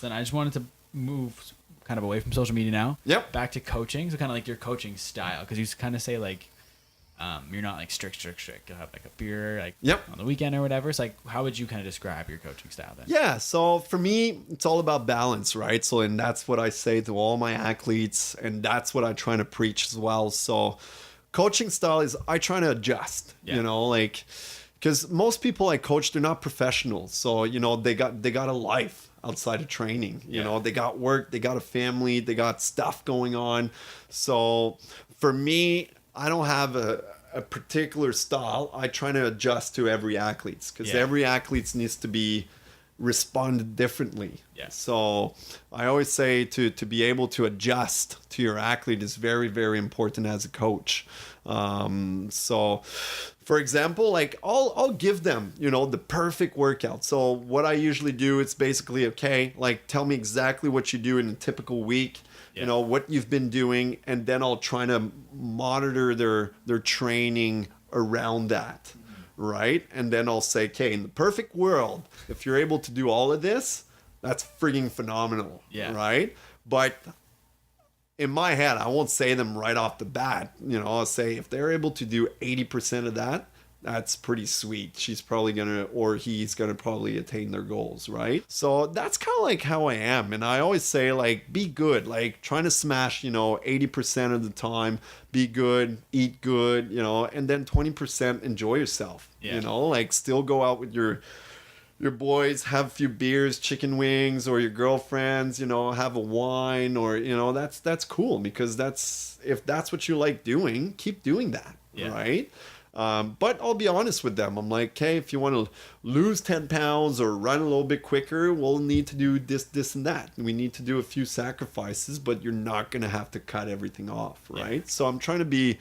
So then I just wanted to move kind of away from social media now. Yep. Back to coaching. So kind of like your coaching style, because you kind of say like, you're not like strict. You'll have like a beer like on the weekend or whatever. So like, how would you kind of describe your coaching style then? Yeah. So for me, it's all about balance, right? So, and that's what I say to all my athletes, and that's what I try to preach as well. So coaching style is I try to adjust, like, because most people I coach, they're not professionals. So, they got a life outside of training, they got work, they got a family, they got stuff going on. So for me, I don't have a particular style. I try to adjust to every athlete, because every athlete needs to be responded differently. So I always say to be able to adjust to your athlete is very, very important as a coach. So for example, like I'll give them, the perfect workout. So what I usually do, it's basically, okay, like tell me exactly what you do in a typical week. What you've been doing, and then I'll try to monitor their training around that, right? And then I'll say, okay, in the perfect world, if you're able to do all of this, that's frigging phenomenal, right? But in my head, I won't say them right off the bat. I'll say if they're able to do 80% of that, that's pretty sweet. She's probably he's gonna probably attain their goals, right? So that's kind of like how I am. And I always say, like, be good, like trying to smash, 80% of the time, be good, eat good, and then 20% enjoy yourself, like still go out with your boys, have a few beers, chicken wings, or your girlfriends, have a wine, or, that's cool, because if that's what you like doing, keep doing that, right? But I'll be honest with them. I'm like, okay, if you want to lose 10 pounds or run a little bit quicker, we'll need to do this, and that. We need to do a few sacrifices, but you're not going to have to cut everything off, right? So I'm trying to be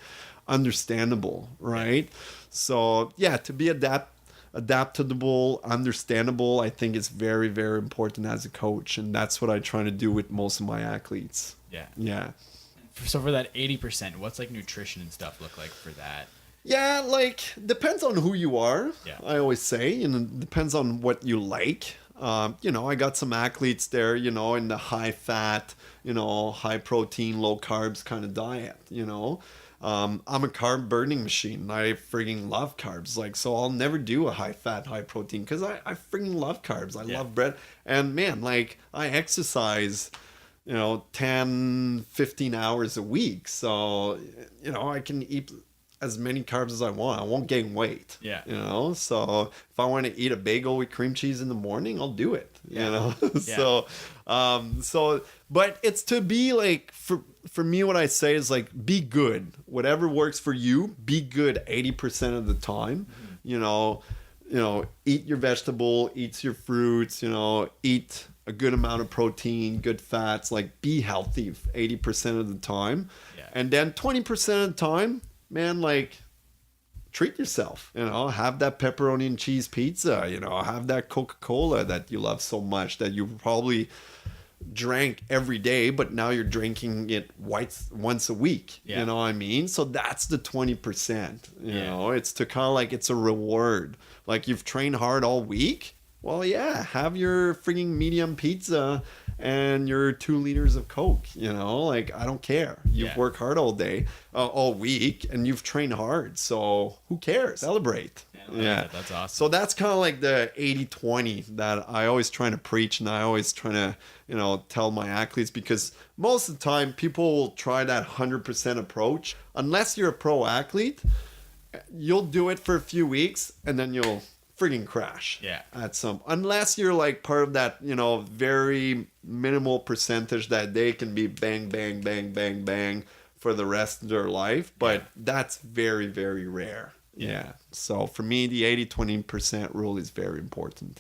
understandable, right? So to be adaptable, understandable, I think is very, very important as a coach. And that's what I try to do with most of my athletes. Yeah. So for that 80%, what's like nutrition and stuff look like for that? Yeah, like, depends on who you are, I always say, and it depends on what you like. I got some athletes there, in the high fat, high protein, low carbs kind of diet, I'm a carb burning machine. I frigging love carbs. Like, so I'll never do a high fat, high protein, because I frigging love carbs. I love bread. And man, like, I exercise, 10, 15 hours a week. So, I can eat as many carbs as I want. I won't gain weight. So if I want to eat a bagel with cream cheese in the morning, I'll do it. So but it's to be like, for me, what I say is like, be good. Whatever works for you, be good 80% of the time. Eat your vegetable, eat your fruits, eat a good amount of protein, good fats, like be healthy 80% of the time. And then 20% of the time, man, like, treat yourself, have that pepperoni and cheese pizza, have that Coca-Cola that you love so much, that you probably drank every day, but now you're drinking it once a week. You know what I mean? So that's the 20%, it's to kind of like, it's a reward. Like, you've trained hard all week. Well, have your freaking medium pizza and your 2 liters of Coke, like, I don't care. You've worked hard all day, all week, and you've trained hard. So who cares? Celebrate. That's awesome. So that's kind of like the 80-20 that I always try to preach, and I always try to, tell my athletes, because most of the time people will try that 100% approach. Unless you're a pro athlete, you'll do it for a few weeks and then you'll frigging crash unless you're like part of that, very minimal percentage that they can be bang, bang, bang, bang, bang for the rest of their life. But that's very, very rare. So for me, the 80-20% rule is very important.